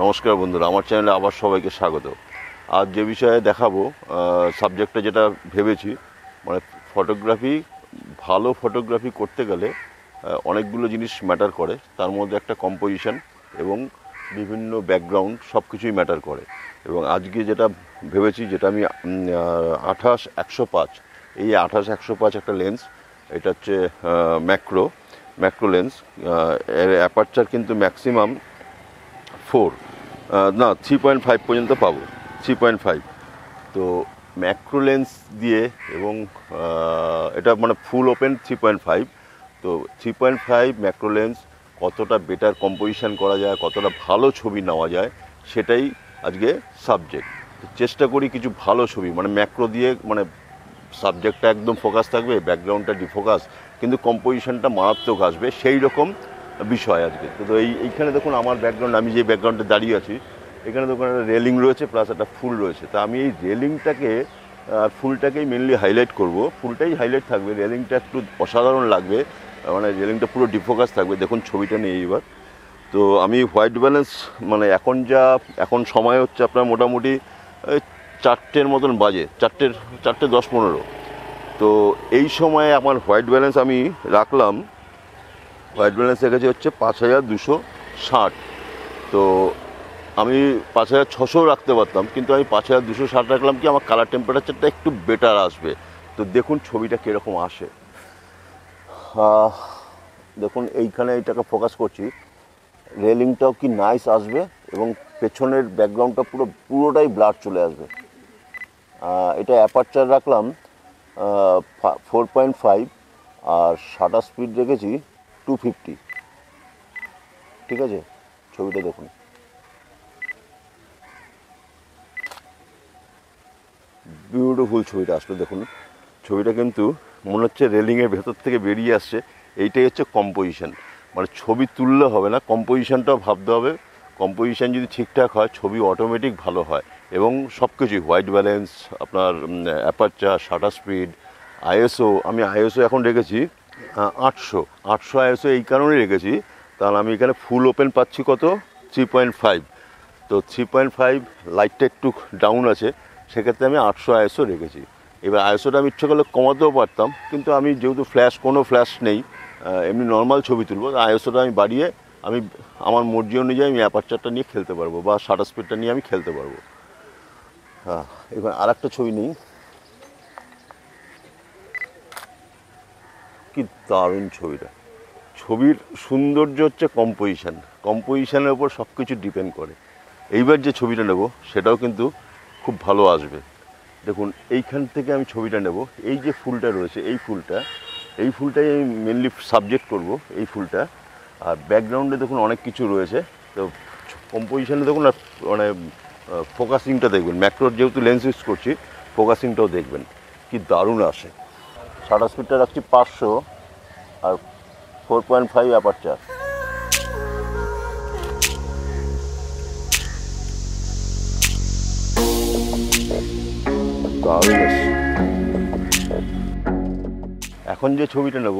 নমস্কার বন্ধুরা, আমার চ্যানেলে আবার সবাইকে স্বাগত। আজ যে বিষয়ে দেখাবো, সাবজেক্টটা যেটা ভেবেছি, মানে ফটোগ্রাফি, ভালো ফটোগ্রাফি করতে গেলে অনেকগুলো জিনিস ম্যাটার করে। তার মধ্যে একটা কম্পোজিশন এবং বিভিন্ন ব্যাকগ্রাউন্ড সব কিছুই ম্যাটার করে। এবং আজকে যেটা ভেবেছি, যেটা আমি 28-105, এই 28-105 একটা লেন্স, এটা হচ্ছে ম্যাক্রো লেন্স। এর অ্যাপারচার কিন্তু ম্যাক্সিমাম 3.5 পর্যন্ত পাবো, 3.5। তো ম্যাক্রো লেন্স দিয়ে এবং এটা মানে ফুল ওপেন 3.5। তো 3.5 ম্যাক্রো লেন্স কতটা বেটার কম্পোজিশন করা যায়, কতটা ভালো ছবি নেওয়া যায়, সেটাই আজকে সাবজেক্ট। চেষ্টা করি কিছু ভালো ছবি, মানে ম্যাক্রো দিয়ে, মানে সাবজেক্টটা একদম ফোকাস থাকবে, ব্যাকগ্রাউন্ডটা ডিফোকাস, কিন্তু কম্পোজিশনটা মারাত্মক আসবে, সেই রকম বিষয় আজকে। তো এইখানে দেখুন আমার ব্যাকগ্রাউন্ড, আমি যে ব্যাকগ্রাউন্ডে দাঁড়িয়ে আছি, এখানে দেখুন একটা রেলিং রয়েছে, প্লাস একটা ফুল রয়েছে। তা আমি এই রেলিংটাকে আর ফুলটাকেই মেনলি হাইলাইট করব। ফুলটাই হাইলাইট থাকবে, রেলিংটা একটু অসাধারণ লাগবে, মানে রেলিংটা পুরো ডিফোকাস থাকবে। দেখুন ছবিটা নেই এবার। তো আমি হোয়াইট ব্যালেন্স, মানে এখন সময় হচ্ছে আপনার মোটামুটি 4টের মতন বাজে, 4:10-15। তো এই সময়ে আমার হোয়াইট ব্যালেন্স আমি রাখলাম, হোয়াইট ব্যালেন্স রেখেছি হচ্ছে 5260। তো আমি 5600 রাখতে পারতাম, কিন্তু আমি 5260 রাখলাম, কি আমার কালার টেম্পারেচারটা একটু বেটার আসবে। তো দেখুন ছবিটা কীরকম আসে। দেখুন এইখানে এইটাকে ফোকাস করছি, রেলিংটাও কি নাইস আসবে, এবং পেছনের ব্যাকগ্রাউন্ডটা পুরোটাই ব্লার চলে আসবে। এটা অ্যাপারচার রাখলাম 4.5, আর শাটার স্পিড রেখেছি 250। ঠিক আছে, ছবিটা দেখুন। বিউটিফুল ছবিটা আসলে দেখুন, ছবিটা কিন্তু মনে হচ্ছে রেলিংয়ের ভেতর থেকে বেরিয়ে আসছে। এইটাই হচ্ছে কম্পোজিশন। মানে ছবি তুললে হবে না, কম্পোজিশনটাও ভাবতে হবে। কম্পোজিশন যদি ঠিকঠাক হয়, ছবি অটোমেটিক ভালো হয়। এবং সব কিছুই, হোয়াইট ব্যালেন্স, আপনার অ্যাপারচার, শাটার স্পিড, আইএসও, আমি আইএসও এখন রেখেছি 800 আইএসও। এই কারণেই রেখেছি, কারণ আমি এখানে ফুল ওপেন পাচ্ছি কত, 3.5। তো 3.5, লাইটটা একটু ডাউন আছে, সেক্ষেত্রে আমি 800 আইএসও রেখেছি। এবার আইএসওটা আমি ইচ্ছে করলে কমাতেও পারতাম, কিন্তু আমি যেহেতু কোনো ফ্ল্যাশ নেই, এমনি নর্মাল ছবি তুলবো, আইএসওটা আমি বাড়িয়ে আমি আমার মর্জি অনুযায়ী আমি অ্যাপারচারটা নিয়ে খেলতে পারবো, বা শাটার স্পিডটা নিয়ে আমি খেলতে পারবো। হ্যাঁ, এবার আর একটা ছবি নেই, কি দারুণ ছবিটা। ছবির সৌন্দর্য হচ্ছে কম্পোজিশনের ওপর সব কিছু ডিপেন্ড করে। এইবার যে ছবিটা নেব সেটাও কিন্তু খুব ভালো আসবে। দেখুন এইখান থেকে আমি ছবিটা নেব, এই যে ফুলটা রয়েছে, এই ফুলটাই আমি মেনলি সাবজেক্ট করব, এই ফুলটা। আর ব্যাকগ্রাউন্ডে দেখুন অনেক কিছু রয়েছে। তো কম্পোজিশনে দেখুন, আর মানে ফোকাসিংটা দেখবেন, ম্যাক্রোর যেহেতু লেন্স ইউজ করছি, ফোকাসিংটাও দেখবেন কি দারুণ আসে। শাটার স্পিডটা রাখছি 500, আর 4.5 অ্যাপারচার। দারুণ এসছে। এখন যে ছবিটা নেব,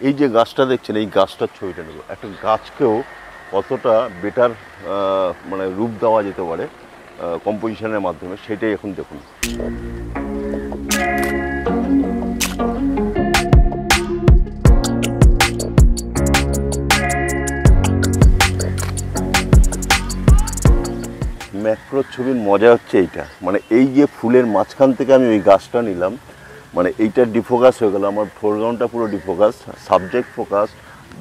এই যে গাছটা দেখছেন, এই গাছটার ছবিটা নেব। একটা গাছকেও কতটা বেটার মানে রূপ দেওয়া যেতে পারে কম্পোজিশনের মাধ্যমে, সেটাই এখন দেখুন। ম্যাক্রোর ছবির মজা হচ্ছে এইটা, মানে এই যে ফুলের মাঝখান থেকে আমি ওই গাছটা নিলাম, মানে এইটার ডিফোকাস হয়ে গেল, আমার ফোরগ্রাউন্ডটা পুরো ডিফোকাস, সাবজেক্ট ফোকাস,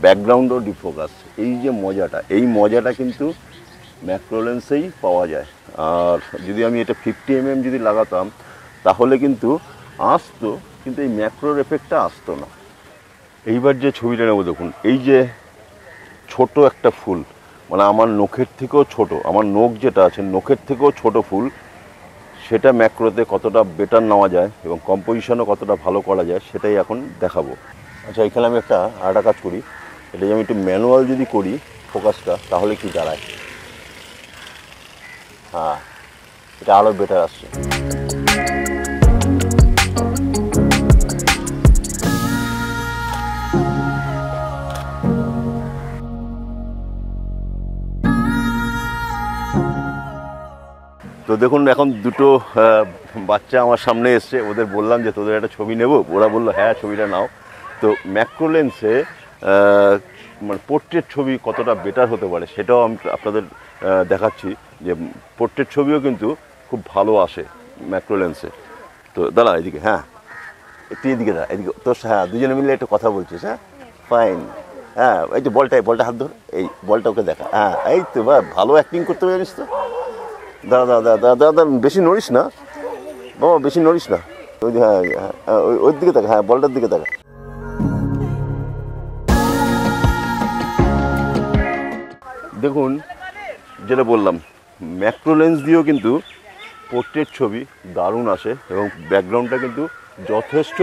ব্যাকগ্রাউন্ডও ডিফোকাস। এই যে মজাটা, এই মজাটা কিন্তু ম্যাক্রো লেন্সেই পাওয়া যায়। আর যদি আমি এটা 50mm যদি লাগাতাম, তাহলে কিন্তু আসতো, কিন্তু এই ম্যাক্রোর এফেক্টটা আসতো না। এইবার যে ছবিটা নেব দেখুন, এই যে ছোট একটা ফুল, মানে আমার নখের থেকেও ছোট, আমার নখ যেটা আছে নখের থেকেও ছোট ফুল, সেটা ম্যাক্রোতে কতটা বেটার নেওয়া যায় এবং কম্পোজিশনও কতটা ভালো করা যায়, সেটাই এখন দেখাবো। আচ্ছা, এখানে আমি আরেকটা কাজ করি, এটা আমি একটু ম্যানুয়াল যদি করি ফোকাসটা, তাহলে কি দাঁড়ায়। হ্যাঁ, এটা আরও বেটার আসছে। তো দেখুন এখন দুটো বাচ্চা আমার সামনে এসছে, ওদের বললাম যে তোদের একটা ছবি নেব, ওরা বললো হ্যাঁ ছবিটা নাও। তো ম্যাক্রো লেন্সে মানে পোর্ট্রেট ছবি কতটা বেটার হতে পারে সেটাও আমি আপনাদের দেখাচ্ছি, যে পোর্ট্রেট ছবিও কিন্তু খুব ভালো আসে ম্যাক্রো লেন্সে। তো দাঁড়া এদিকে, হ্যাঁ একটু এদিকে দাঁড়া, এদিকে তোর, হ্যাঁ দুজনে মিলে একটু কথা বলছিস, হ্যাঁ ফাইন। হ্যাঁ এই যে বলটা হাত ধর, এই বলটা ওকে দেখা, হ্যাঁ এই তো বা ভালো অ্যাক্টিং করতে জানিস তো। দাদা দাদা দাদা দাদা বেশি নড়িস না বাবা, বেশি নড়িস না, ওই হ্যাঁ হ্যাঁ ওই দিকে দেখা, হ্যাঁ বলটার দিকে দেখা। দেখুন যেটা বললাম, ম্যাক্রো লেন্স দিয়েও কিন্তু পোর্ট্রেট ছবি দারুণ আসে এবং ব্যাকগ্রাউন্ডটা কিন্তু যথেষ্ট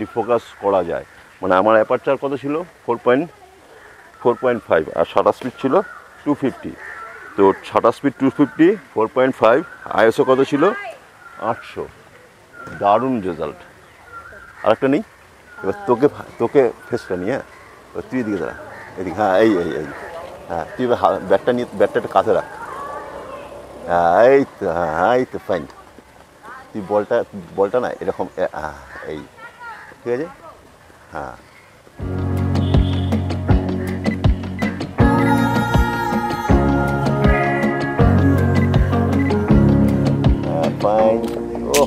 ডিফোকাস করা যায়। মানে আমার অ্যাপারচার কত ছিল 4.5 আর শাটার স্পিড ছিল 250। তো শাটার স্পিড 250, 4.5, আইএসও কত ছিল 800। দারুণ রেজাল্ট। আরেকটা নেই, এবার তোকে ফেসটা নিয়ে, হ্যাঁ তুই এদিকে দাঁড়া, এদিকে, হ্যাঁ এই এই এই হ্যাঁ তুই এবার ব্যাটটা নিয়ে, ব্যাটটা একটা কাঁধে রাখ, হ্যাঁ এই তো, হ্যাঁ এই তো ফাইন। তুই বলটা না এরকম, এই ঠিক আছে, হ্যাঁ ফাইন। ও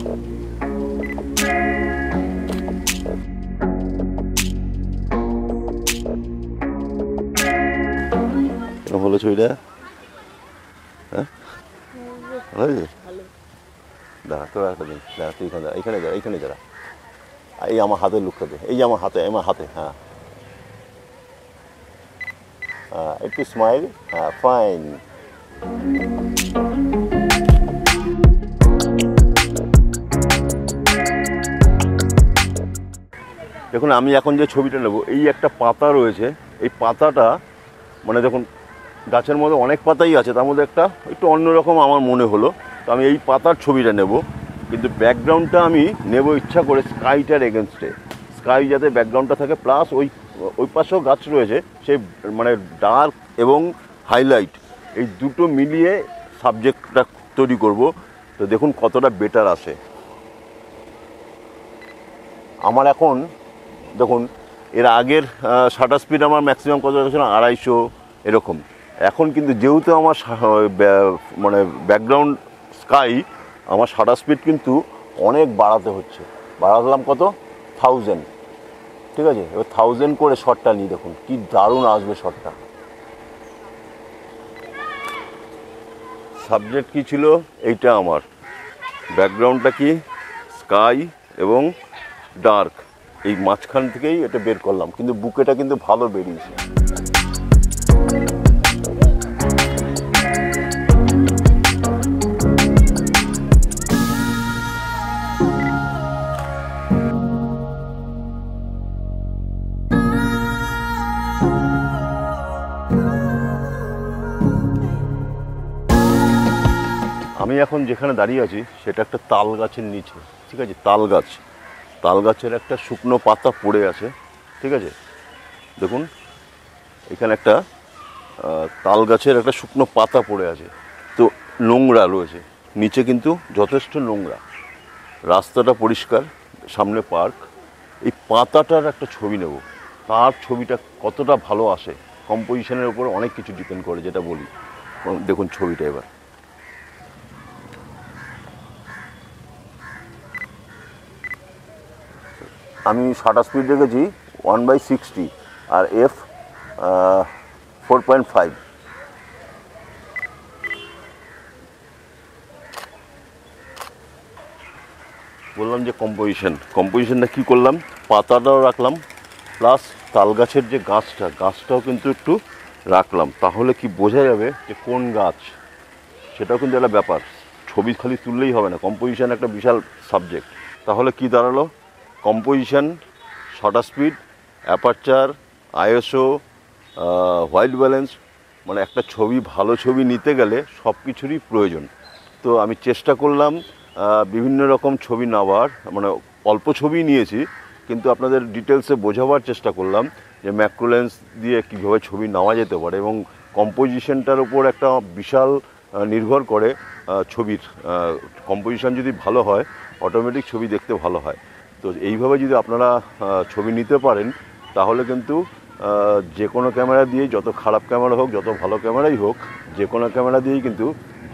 এরকম হলো ছবিটা, হ্যাঁ ভালো হয়েছে। দাঁড়া তোর একটা দিন, দাঁড়া তুই এখানে দাঁড়া, এইখানে দাঁড়া, এই আমার হাতের লুকটা দে, এই যে আমার হাতে, হ্যাঁ হ্যাঁ একটু স্মাইল, হ্যাঁ ফাইন। দেখুন আমি এখন যে ছবিটা নেব, এই একটা পাতা রয়েছে, এই পাতাটা মানে দেখুন গাছের মধ্যে অনেক পাতাই আছে, তার মধ্যে একটা একটু অন্যরকম আমার মনে হলো, তো আমি এই পাতার ছবিটা নেব। কিন্তু ব্যাকগ্রাউন্ডটা আমি নেব ইচ্ছা করে স্কাইটার এগেনস্টে, স্কাই যাতে ব্যাকগ্রাউন্ডটা থাকে, প্লাস ওই পাশেও গাছ রয়েছে, সেই মানে ডার্ক এবং হাইলাইট এই দুটো মিলিয়ে সাবজেক্টটা তৈরি করব। তো দেখুন কতটা বেটার আসে আমার এখন। দেখুন এর আগের শাটার স্পিড আমার ম্যাক্সিমাম কত ছিল 250 এরকম। এখন কিন্তু যেহেতু আমার মানে ব্যাকগ্রাউন্ড স্কাই, আমার শাটার স্পিড কিন্তু অনেক বাড়াতে হচ্ছে, বাড়ালাম কত 1000, ঠিক আছে। এবার 1000 করে শটটা নিই, দেখুন কি দারুণ আসবে শটটা। সাবজেক্ট কি ছিল এইটা, আমার ব্যাকগ্রাউন্ডটা কি স্কাই এবং ডার্ক, এই মাঝখান থেকেই এটা বের করলাম, কিন্তু বুকেটা কিন্তু ভালো বেরিয়েছে। আমি এখন যেখানে দাঁড়িয়ে আছি সেটা একটা তাল গাছের নিচে, ঠিক আছে, তাল গাছের একটা শুকনো পাতা পড়ে আছে, ঠিক আছে। দেখুন এখানে একটা তাল গাছের একটা শুকনো পাতা পড়ে আছে, তো নোংরা রয়েছে নিচে, কিন্তু যথেষ্ট নোংরা, রাস্তাটা পরিষ্কার, সামনে পার্ক। এই পাতাটার একটা ছবি নেব, তার ছবিটা কতটা ভালো আসে কম্পোজিশনের উপর অনেক কিছু ডিপেন্ড করে, যেটা বলি। দেখুন ছবিটা এবার, আমি শাটার স্পিড রেখেছি 1/60 আর এফ 4.5। বললাম যে কম্পোজিশনটা কী করলাম, পাতাটাও রাখলাম, প্লাস তাল গাছের যে গাছটাও কিন্তু একটু রাখলাম, তাহলে কি বোঝা যাবে যে কোন গাছ, সেটাও কিন্তু একটা ব্যাপার। ছবি খালি তুললেই হবে না, কম্পোজিশন একটা বিশাল সাবজেক্ট। তাহলে কি দাঁড়ালো, composition, shutter speed, aperture, ISO, white balance, মানে একটা ভালো ছবি নিতে গেলে সব কিছুরই প্রয়োজন। তো আমি চেষ্টা করলাম বিভিন্ন রকম ছবি নেওয়ার, মানে অল্প ছবি নিয়েছি, কিন্তু আপনাদের ডিটেলসে বোঝাবার চেষ্টা করলাম যে ম্যাক্রো লেন্স দিয়ে কীভাবে ছবি নেওয়া যেতে পারে, এবং কম্পোজিশনটার উপর একটা বিশাল নির্ভর করে ছবির কম্পোজিশন যদি ভালো হয় অটোমেটিক ছবি দেখতে ভালো হয়। তো এইভাবে যদি আপনারা ছবি নিতে পারেন তাহলে কিন্তু যে কোনো ক্যামেরা দিয়ে, যত খারাপ ক্যামেরা হোক যত ভালো ক্যামেরাই হোক, যে কোনো ক্যামেরা দিয়েই কিন্তু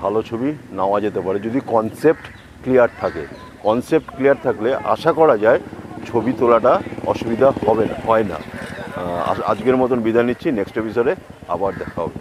ভালো ছবি নেওয়া যেতে পারে যদি কনসেপ্ট ক্লিয়ার থাকে। কনসেপ্ট ক্লিয়ার থাকলে আশা করা যায় ছবি তোলাটা অসুবিধা হয় না। আজকের মতন বিদায় নিচ্ছি, নেক্সট এপিসোডে আবার দেখা হবে।